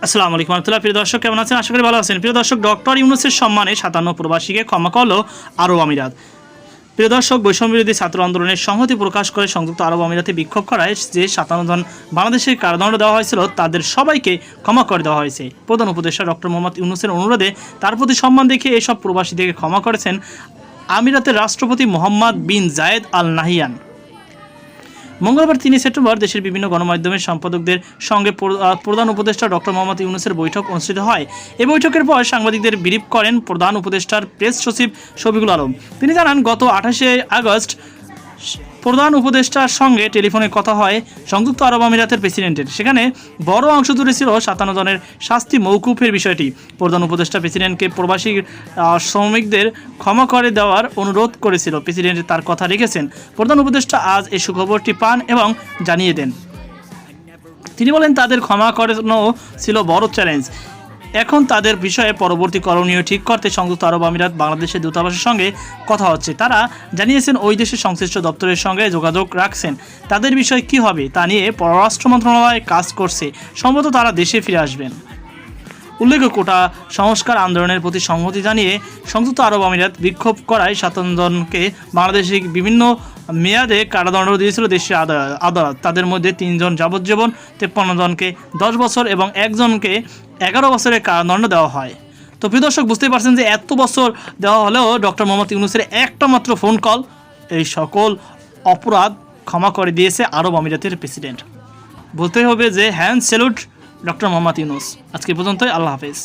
আসসালামু আলাইকুম রহমতুল্লাহ। প্রিয় দর্শক, কেমন আছেন? আশা করি ভালো আছেন। প্রিয় দর্শক, ডক্টর ইউনূসের সম্মানে 57 প্রবাসীকে ক্ষমা করল আরব আমিরাত। প্রিয় দর্শক, বৈষম্য বিরোধী ছাত্র আন্দোলনের সংহতি প্রকাশ করে সংযুক্ত আরব আমিরাতে বিক্ষোভ করায় যে 57 জন বাংলাদেশের কারাদণ্ড দেওয়া হয়েছিল তাদের সবাইকে ক্ষমা করে দেওয়া হয়েছে। প্রধান উপদেষ্টা ডক্টর মোহাম্মদ ইউনূসের অনুরোধে তার প্রতি সম্মান দেখিয়ে এসব প্রবাসীদেরকে ক্ষমা করেছেন আমিরাতের রাষ্ট্রপতি মোহাম্মদ বিন জায়েদ আল নাহিয়ান। মঙ্গলবার 3 সেপ্টেম্বর দেশের বিভিন্ন গণমাধ্যমের সম্পাদকদের সঙ্গে প্রধান উপদেষ্টা ডক্টর মোহাম্মদ ইউনূসের বৈঠক অনুষ্ঠিত হয়। এই বৈঠকের পর সাংবাদিকদের ব্রিফ করেন প্রধান উপদেষ্টার প্রেস সচিব শফিকুল আলম। তিনি জানান, গত 28 আগস্ট প্রধান উপদেষ্টার সঙ্গে টেলিফোনে কথা হয় সংযুক্ত আরব আমিরাতের প্রেসিডেন্টের। সেখানে বড় অংশ জুড়ে ছিল 57 জনের শাস্তি মওকুফের বিষয়টি। প্রধান উপদেষ্টা প্রেসিডেন্টকে প্রবাসী শ্রমিকদের ক্ষমা করে দেওয়ার অনুরোধ করেছিল। প্রেসিডেন্ট তার কথা রেখেছেন। প্রধান উপদেষ্টা আজ এই সুখবরটি পান এবং জানিয়ে দেন। তিনি বলেন, তাদের ক্ষমা করানো ছিল বড় চ্যালেঞ্জ। এখন তাদের বিষয়ে পরবর্তী করণীয় ঠিক করতে সংযুক্ত আরব আমিরাত বাংলাদেশের দূতাবাসের সঙ্গে কথা হচ্ছে। তারা জানিয়েছেন ওই দেশের সংশ্লিষ্ট দপ্তরের সঙ্গে যোগাযোগ রাখছেন। তাদের বিষয় কী হবে তা নিয়ে পররাষ্ট্র মন্ত্রণালয় কাজ করছে। সম্ভবত তারা দেশে ফিরে আসবেন। উল্লেখ্য, কোটা সংস্কার আন্দোলনের প্রতি সংহতি জানিয়ে সংযুক্ত আরব আমিরাত বিক্ষোভ করায় 57 জনকে বাংলাদেশে বিভিন্ন মেয়াদে কারাদণ্ড দিয়েছিল দেশের আদালত। তাদের মধ্যে 3 জন যাবজ্জীবন, 53 জনকে 10 বছর এবং 1 জনকে 11 বছরের কারাদণ্ড দেওয়া হয়। তো প্রিয় দর্শক, বুঝতেই পারছেন যে এত বছর দেওয়া হলেও ডক্টর মোহাম্মদ ইউনূসের একটা মাত্র ফোন কল এই সকল অপরাধ ক্ষমা করে দিয়েছে আরব আমিরাতের প্রেসিডেন্ট। বলতে হবে যে hand salute doctor Mohammad Yunus. আজকে পর্যন্তই। আল্লাহ হাফেজ।